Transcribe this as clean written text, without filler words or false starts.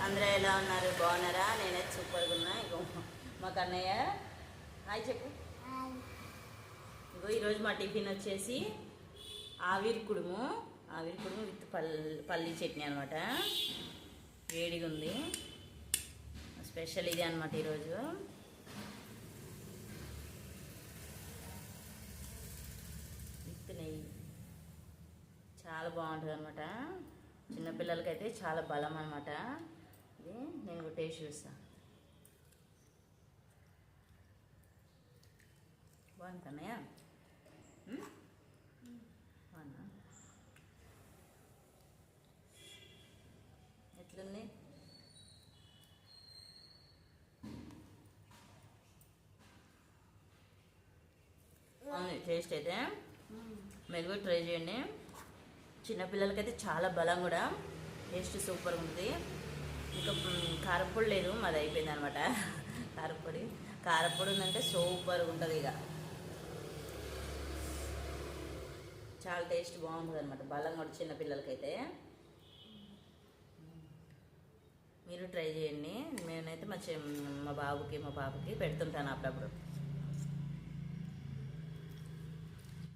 అందరూ ఎలా ఉన్నారు? బాగున్నారా? నేనైతే సూపర్గా ఉన్నా. ఇగో మా కన్నయ్య హాయ్ చెప్పు. ఇగో ఈరోజు మా టిఫిన్ వచ్చేసి ఆవిరి కుడుము విత్ పల్లీ చట్నీ అనమాట. వేడిగా ఉంది, స్పెషల్ ఇది అనమాట ఈరోజు. విత్ నెయ్యి చాలా బాగుంటుంది అనమాట. చిన్నపిల్లలకైతే చాలా బలం అనమాట. ఇది నేను టేస్ట్ చూస్తాను. బాగుంది కన్నయ్య, బాగున్నా? ఎట్లుంది? అవును, టేస్ట్ అయితే మీరు కూడా ట్రై చేయండి. చిన్నపిల్లలకైతే చాలా బలం కూడా. టేస్ట్ సూపర్ ఉంది. ఇంకా కారపొడి లేదు, మాది అయిపోయింది అనమాట. కారపొడి ఉందంటే సూపర్గా ఉంటుంది. ఇక చాలా టేస్ట్ బాగుంటుంది అనమాట. బలం కూడా చిన్నపిల్లలకైతే. మీరు ట్రై చేయండి. నేనైతే మా బాబుకి మా పాపకి పెడుతుంటాను అప్పుడప్పుడు.